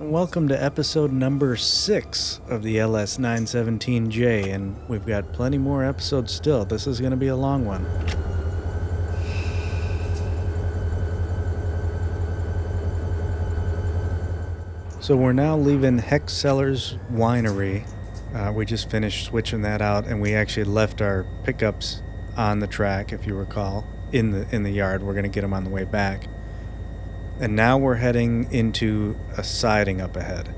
Welcome to episode number 6 of the LS917J, and we've got plenty more episodes still. This is going to be a long one. So we're now leaving Heck Cellars Winery. We just finished switching that out, and we actually left our pickups on the track, if you recall, in the yard. We're going to get them on the way back. And now we're heading into a siding up ahead.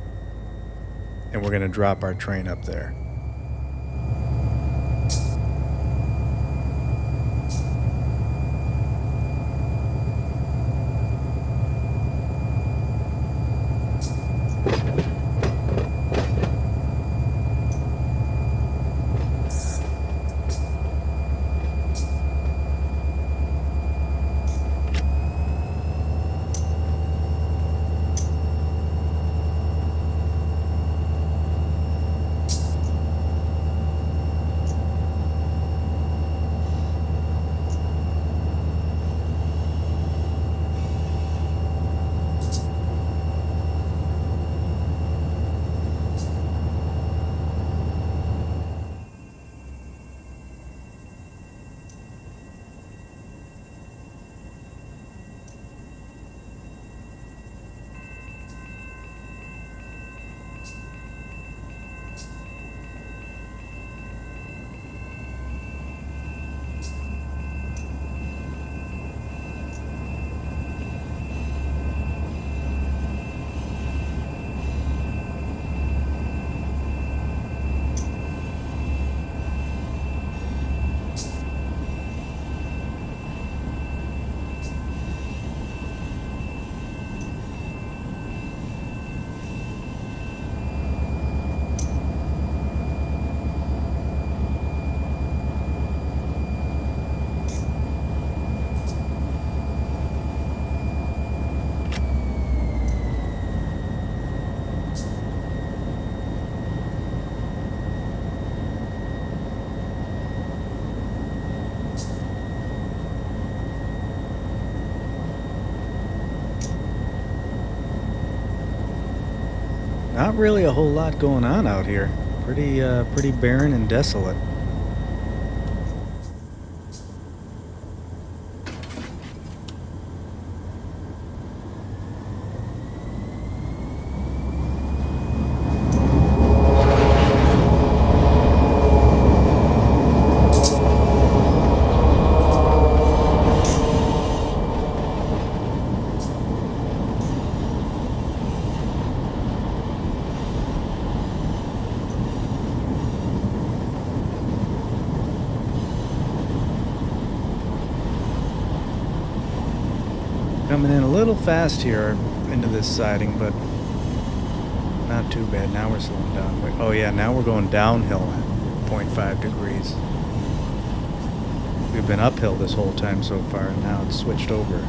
And we're going to drop our train up there. Not really a whole lot going on out here. Pretty barren and desolate. Coming in a little fast here into this siding, but not too bad. Now we're slowing down. Oh yeah, now we're going downhill at 0.5 degrees. We've been uphill this whole time so far, and now it's switched over.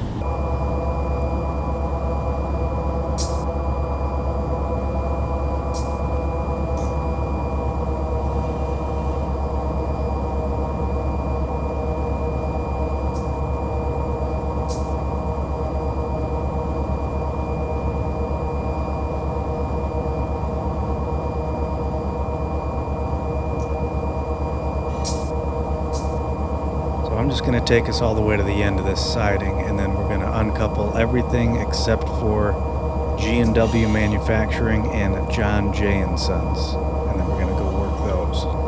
I'm just going to take us all the way to the end of this siding, and then we're going to uncouple everything except for G&W Manufacturing and John J. and Sons, and then we're going to go work those.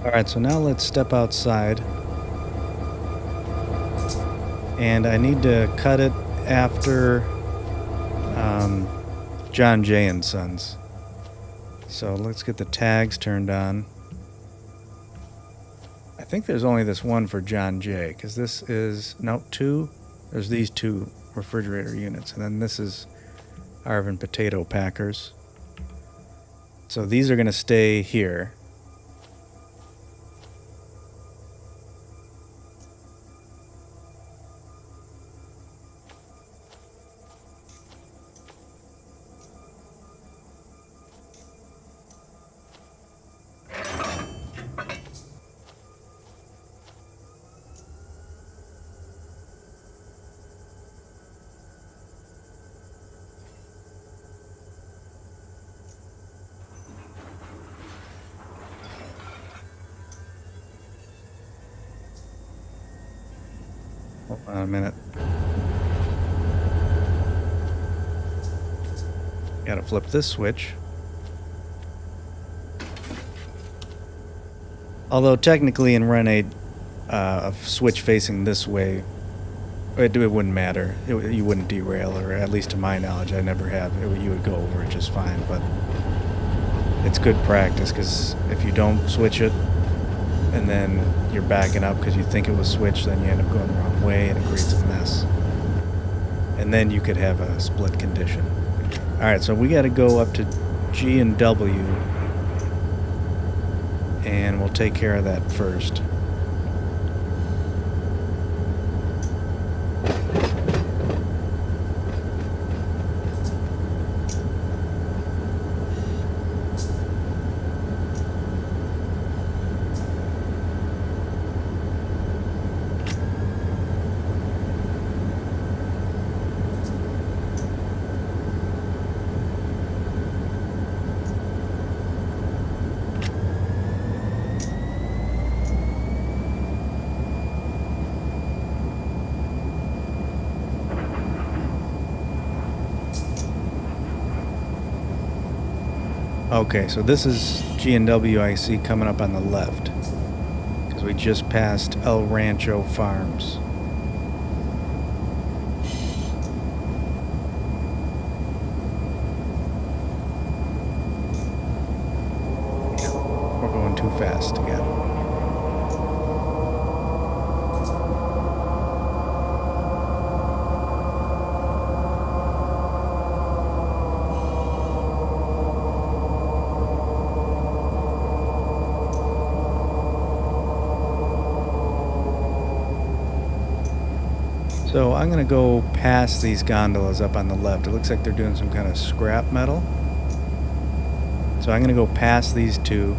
All right, so now let's step outside. And I need to cut it after John Jay and Sons. So let's get the tags turned on. I think there's only this one for John Jay, because this is, no, two. There's these two refrigerator units, and then this is Arvin potato packers. So these are going to stay here. Hold on a minute. Gotta flip this switch. Although technically in Run 8, a switch facing this way, it wouldn't matter. You wouldn't derail, or at least to my knowledge, I never have. You would go over it just fine, but it's good practice, because if you don't switch it, and then you're backing up because you think it was switched, then you end up going the wrong way, and it creates a mess. And then you could have a split condition. Alright, so we got to go up to G and W, and we'll take care of that first. Okay, so this is G and W I see coming up on the left, because we just passed El Rancho Farms. We're going too fast again. So I'm going to go past these gondolas up on the left. It looks like they're doing some kind of scrap metal. So I'm going to go past these two,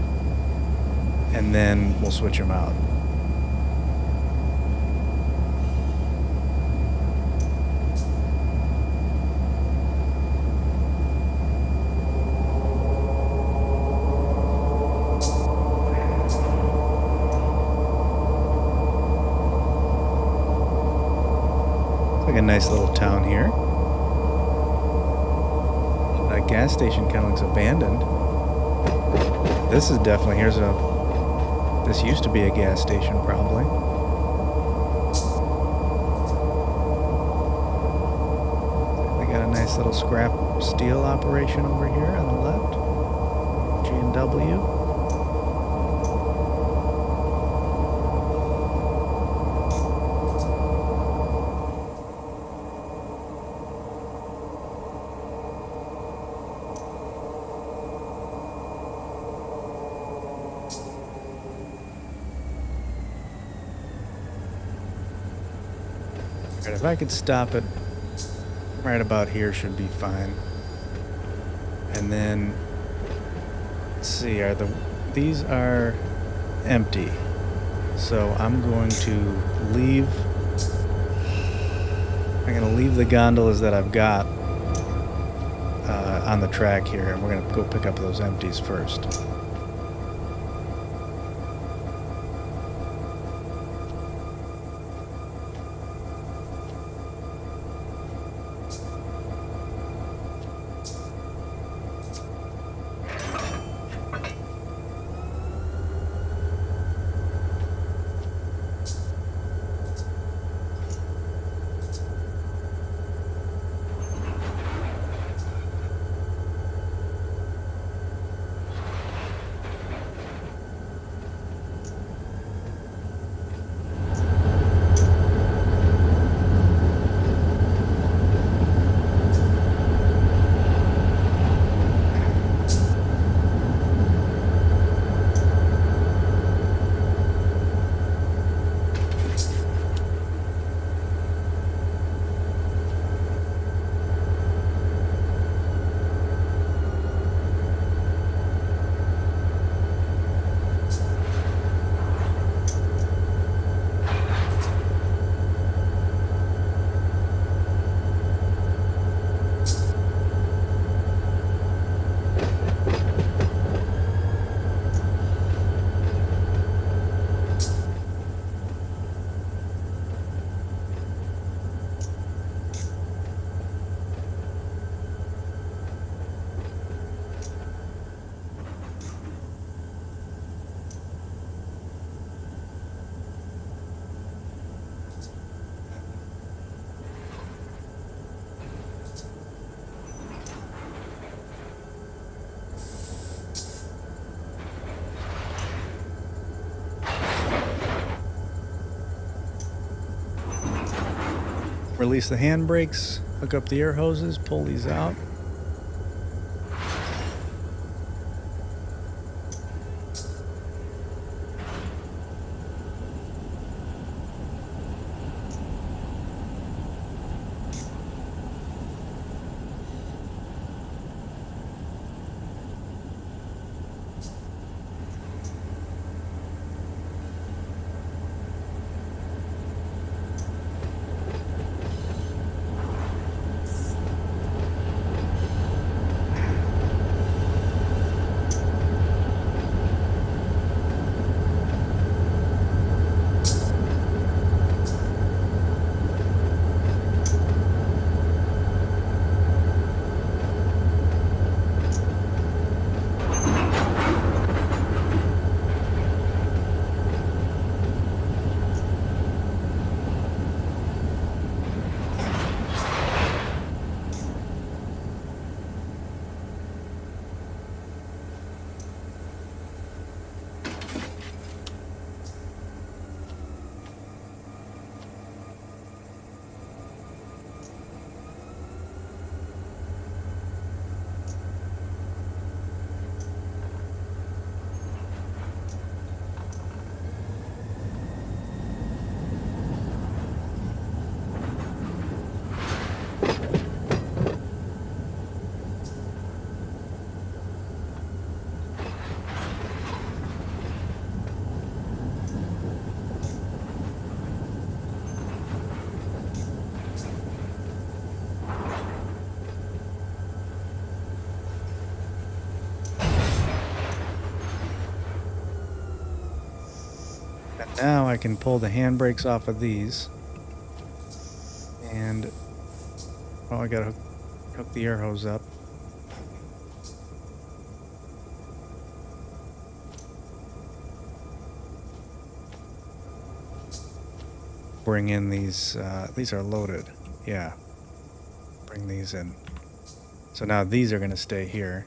and then we'll switch them out. Like a nice little town here. That gas station kind of looks abandoned. This is definitely, this used to be a gas station probably. They got a nice little scrap steel operation over here on the left. G&W. If I could stop it right about here, should be fine. And then let's see, these are empty, so I'm going to leave the gondolas that I've got on the track here, and we're going to go pick up those empties first. Release the handbrakes, hook up the air hoses, pull these out. And now I can pull the handbrakes off of these. And, oh, I gotta hook the air hose up. Bring in these are loaded. Yeah. Bring these in. So now these are gonna stay here.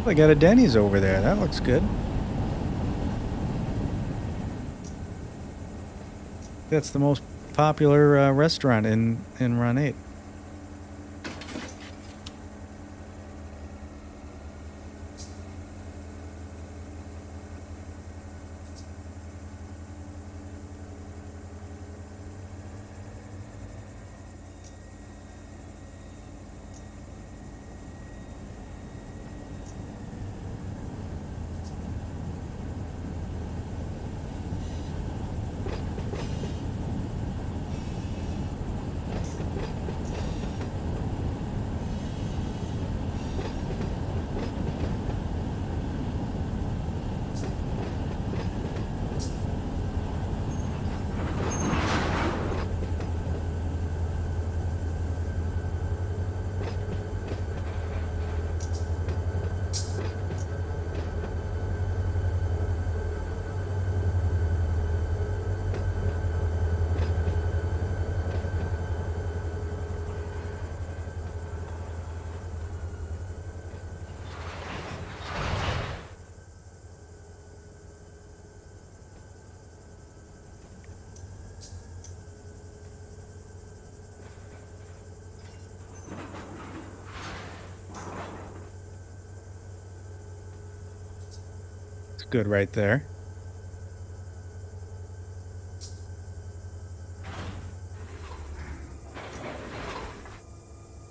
They got a Denny's over there. That looks good. That's the most popular restaurant in Run 8. It's good right there.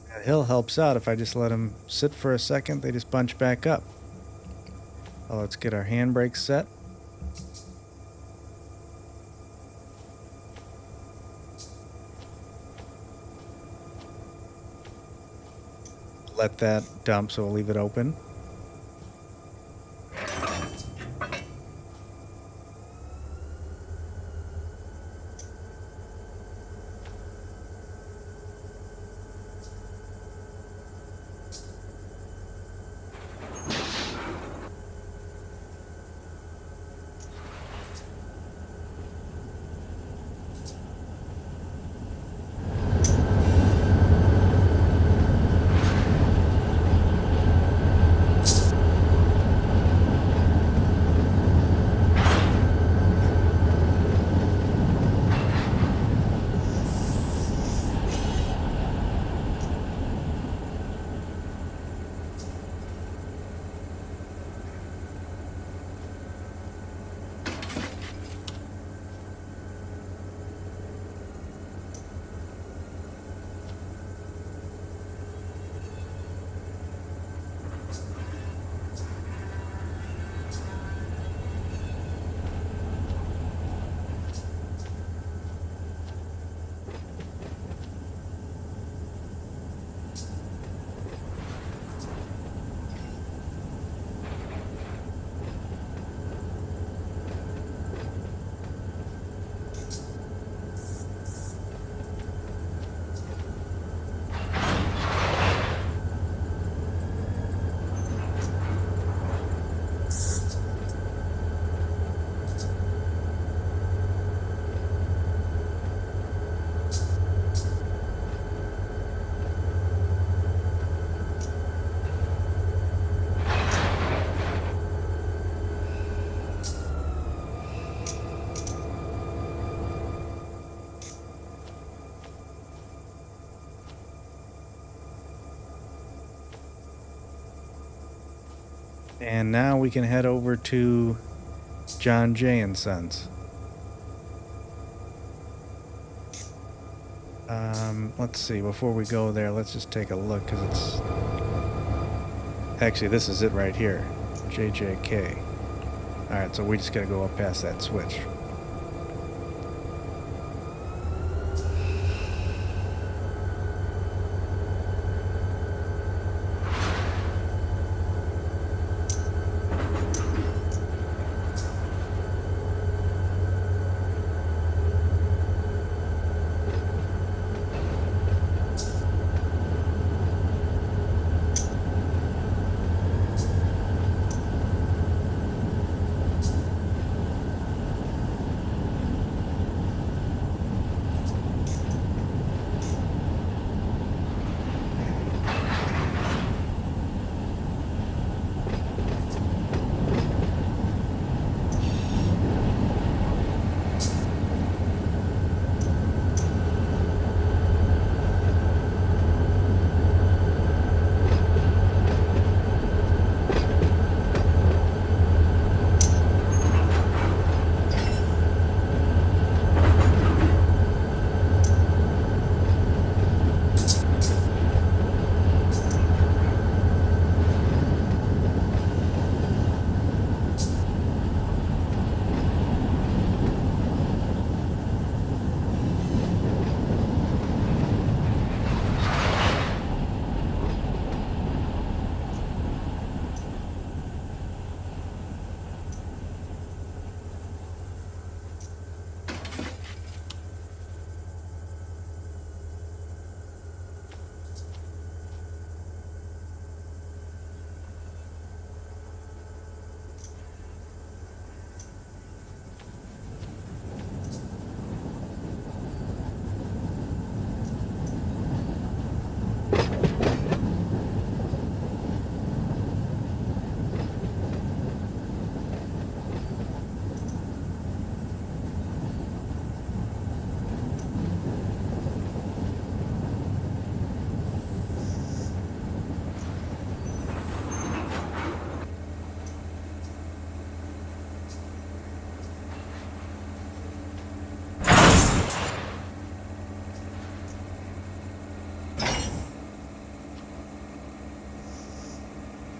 That hill helps out. If I just let them sit for a second, they just bunch back up. Well, let's get our handbrakes set. let that dump, so we'll leave it open. And now we can head over to John Jay and Sons. Let's see, before we go there, let's just take a look, because it's... Actually, this is it right here. JJK. Alright, so we just gotta go up past that switch.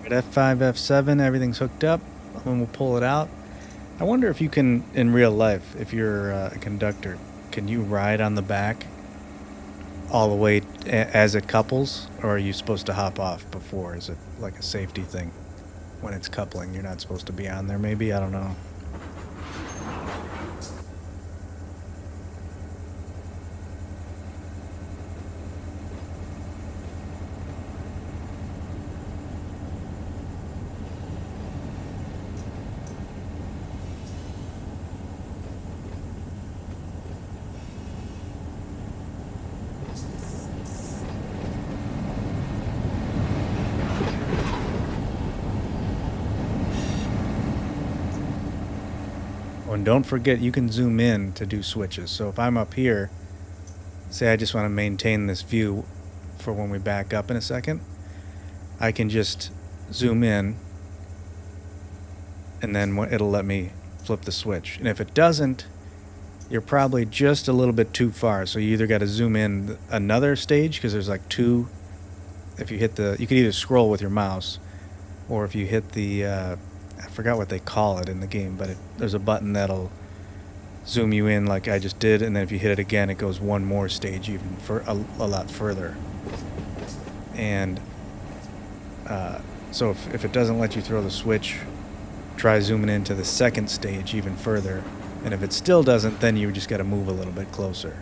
At F5, F7, everything's hooked up, and we'll pull it out. I wonder if you can, in real life, if you're a conductor, can you ride on the back all the way as it couples, or are you supposed to hop off before? Is it like a safety thing? When it's coupling, you're not supposed to be on there, maybe? I don't know. And don't forget, you can zoom in to do switches. So if I'm up here, say I just want to maintain this view for when we back up in a second, I can just zoom in, and then it'll let me flip the switch. And if it doesn't, you're probably just a little bit too far. So you either got to zoom in another stage, because there's like two. If you hit you could either scroll with your mouse, or if you hit the I forgot what they call it in the game, but there's a button that'll zoom you in like I just did, and then if you hit it again, it goes one more stage even for a lot further. And so if it doesn't let you throw the switch, try zooming into the second stage even further. And if it still doesn't, then you just got to move a little bit closer.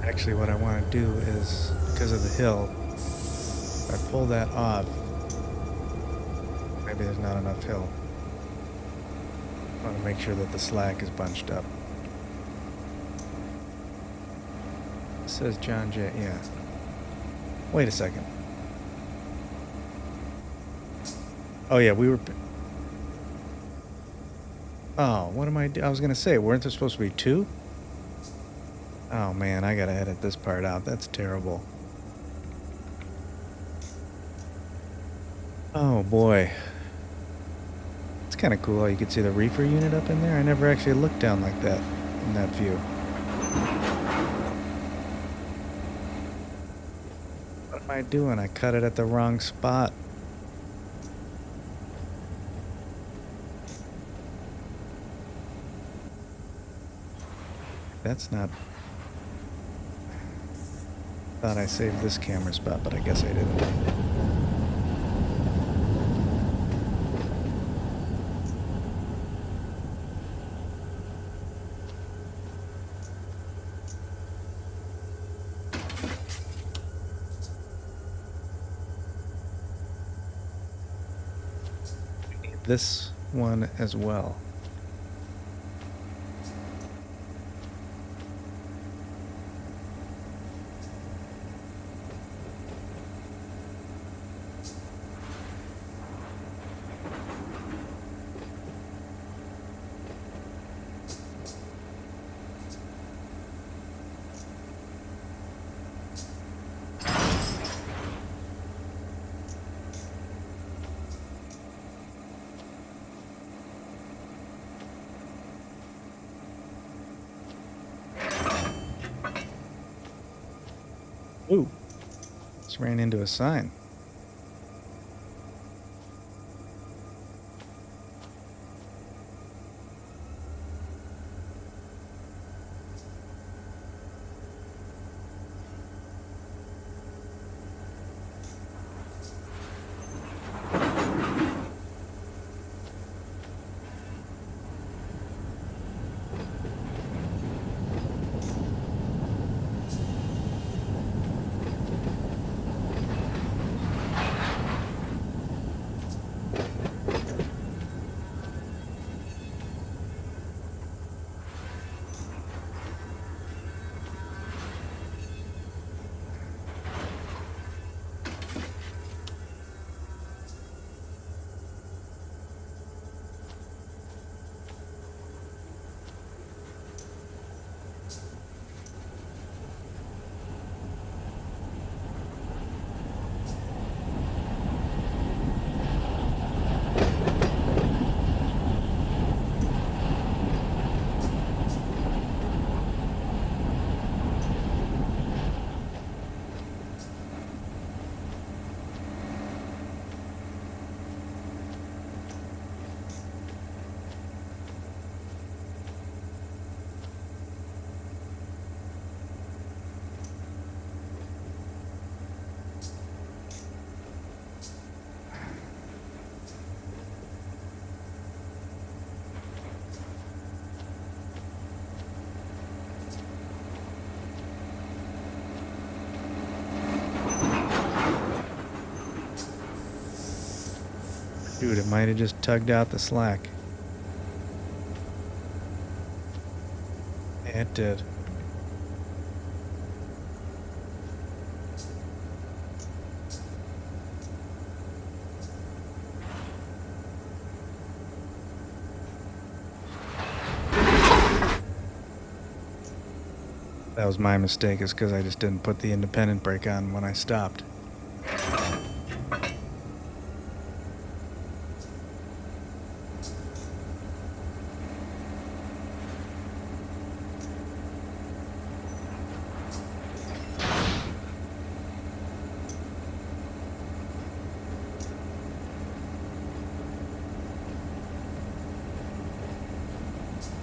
Actually, what I want to do is, because of the hill, if I pull that off, maybe there's not enough hill. I want to make sure that the slack is bunched up. It says John J. Yeah. Wait a second. Oh yeah, we were. Oh, what am I doing? I was gonna say, weren't there supposed to be two? Oh man, I gotta edit this part out. That's terrible. Oh boy. It's kind of cool how you can see the reefer unit up in there. I never actually looked down like that in that view. What am I doing? I cut it at the wrong spot. That's not... Thought I saved this camera spot, but I guess I didn't. We need this one as well. ran into a sign. Dude, it might have just tugged out the slack. It did. That was my mistake, is because I just didn't put the independent brake on when I stopped.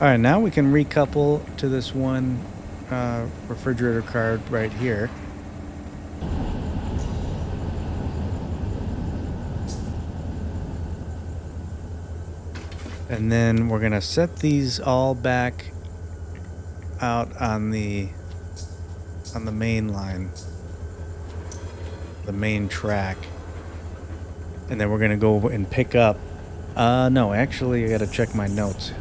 All right, now we can recouple to this one refrigerator card right here. And then we're gonna set these all back out on the main line, the main track. And then we're gonna go and pick up, no, actually I gotta check my notes.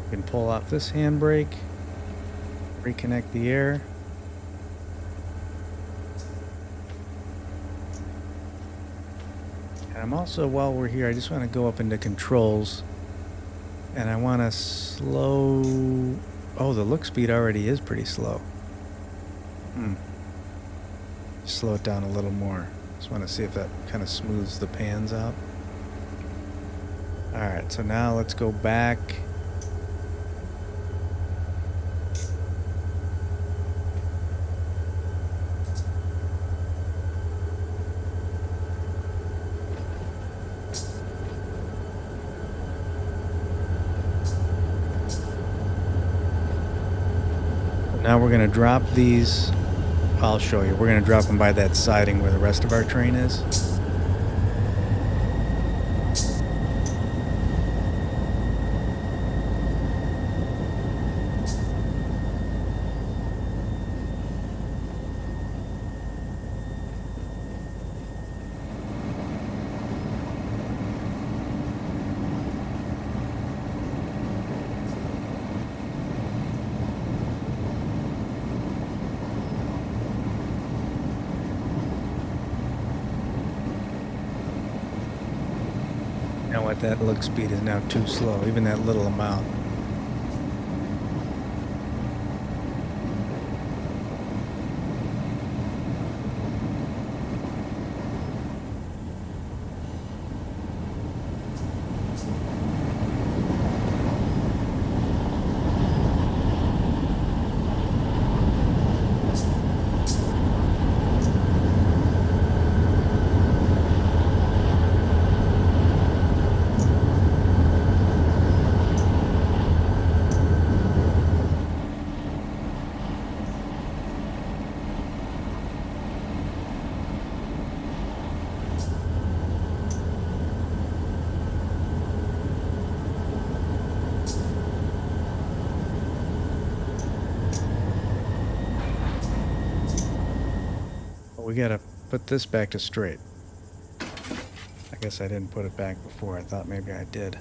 We can pull off this handbrake, reconnect the air. And I'm also, while we're here, I just want to go up into controls, and I want to slow. Oh, the look speed already is pretty slow. Slow it down a little more. Just want to see if that kind of smooths the pans out. All right, so now let's go back. Now we're going to drop these. I'll show you. We're going to drop them by that siding where the rest of our train is. what? That lug speed is now too slow, even that little amount. We gotta put this back to straight. I guess I didn't put it back before. I thought maybe I did.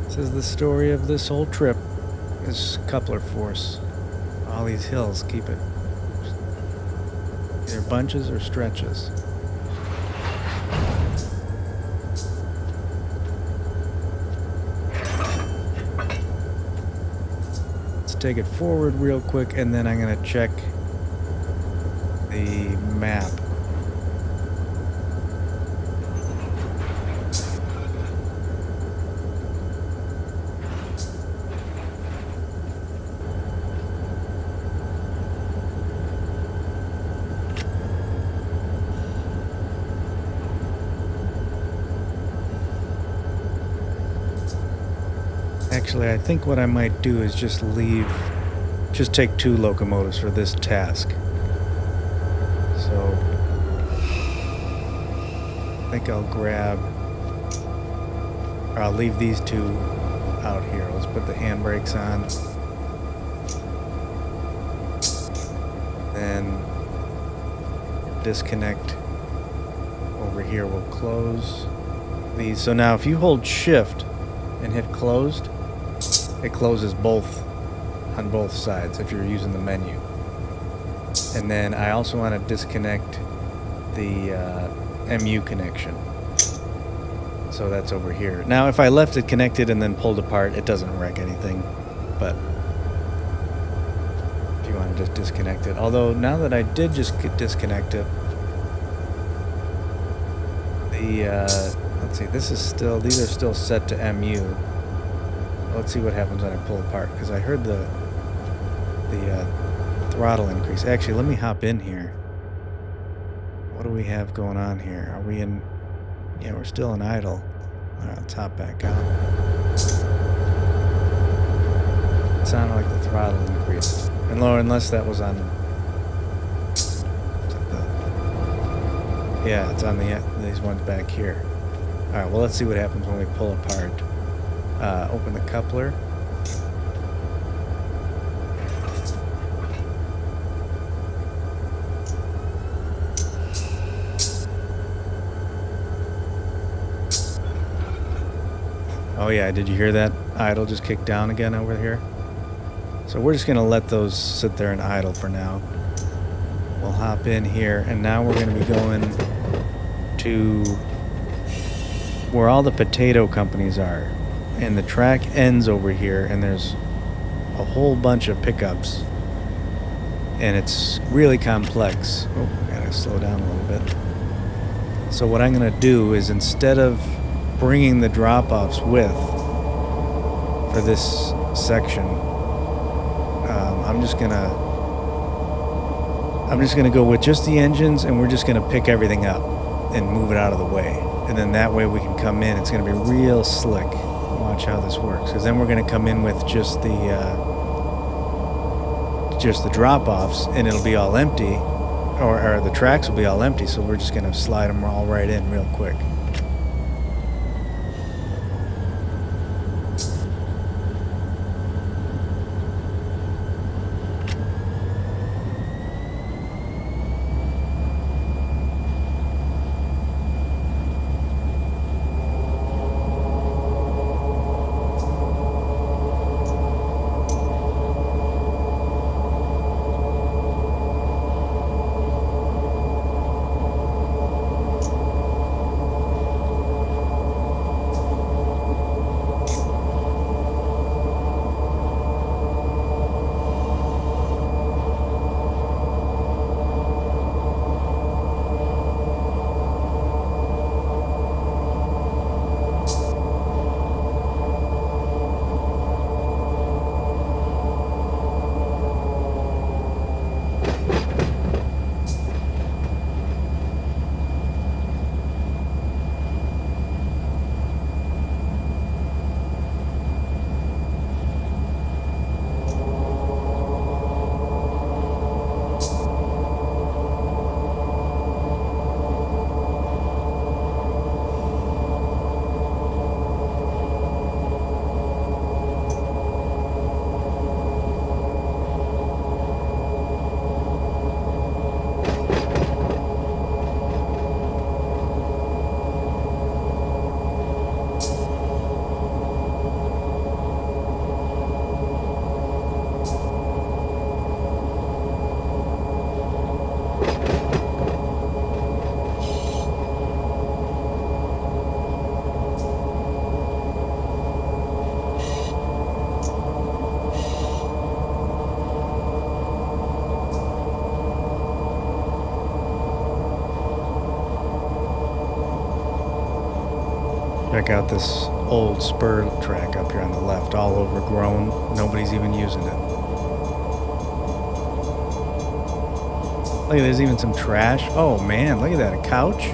This is the story of this whole trip, this coupler force. All these hills keep it either bunches or stretches. Let's take it forward real quick, and then I'm going to check the map. Actually, I think what I might do is just take 2 locomotives for this task. So, I think I'll I'll leave these 2 out here. Let's put the handbrakes on. Then, disconnect over here. We'll close these. So now if you hold shift and hit closed, it closes both on both sides if you're using the menu. And then I also want to disconnect the MU connection. So that's over here. Now if I left it connected and then pulled apart, it doesn't wreck anything. But if you want to just disconnect it. Although now that I did just disconnect it, let's see, these are still set to MU. Let's see what happens when I pull apart, because I heard the throttle increase. Actually, let me hop in here. What do we have going on here? Are we in... Yeah, we're still in idle. All right, let's hop back out. It sounded like the throttle increased. And lower, unless that was on... Yeah, it's on these ones back here. All right, well, let's see what happens when we pull apart. Open the coupler. Oh yeah, did you hear that? Idle just kicked down again over here. So we're just going to let those sit there and idle for now. We'll hop in here, and now we're going to be going to where all the potato companies are. And the track ends over here, and there's a whole bunch of pickups and it's really complex. Oh, I gotta slow down a little bit. So what I'm gonna do is, instead of bringing the drop-offs with for this section, I'm just gonna go with just the engines, and we're just gonna pick everything up and move it out of the way, and then that way we can come in. It's gonna be real slick. Watch how this works, because then we're gonna come in with just the drop-offs, and it'll be all empty, or the tracks will be all empty. So we're just gonna slide them all right in real quick. Check out this old spur track up here on the left, all overgrown. Nobody's even using it. Look, there's even some trash. Oh man, look at that, a couch.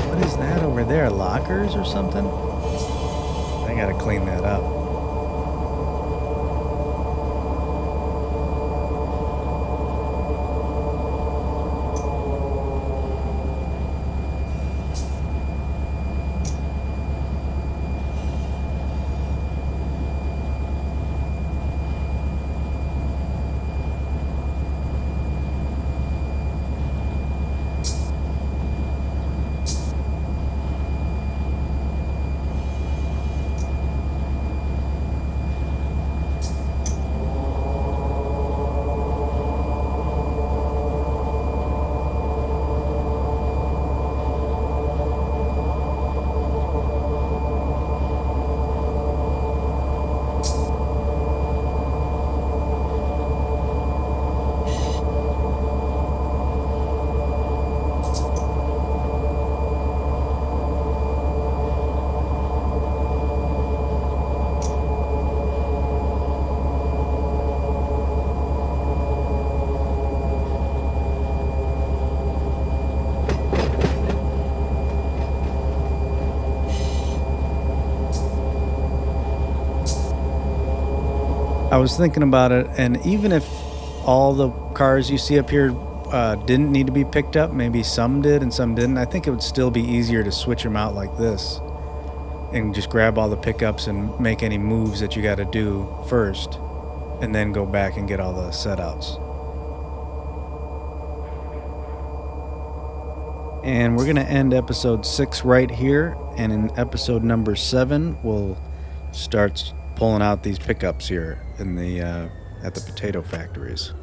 What is that over there? Lockers or something? I gotta clean that up. I was thinking about it, and even if all the cars you see up here didn't need to be picked up, maybe some did and some didn't, I think it would still be easier to switch them out like this and just grab all the pickups and make any moves that you got to do first, and then go back and get all the setouts. And we're going to end episode 6 right here, and in episode number 7 we'll start pulling out these pickups here in the at the potato factories.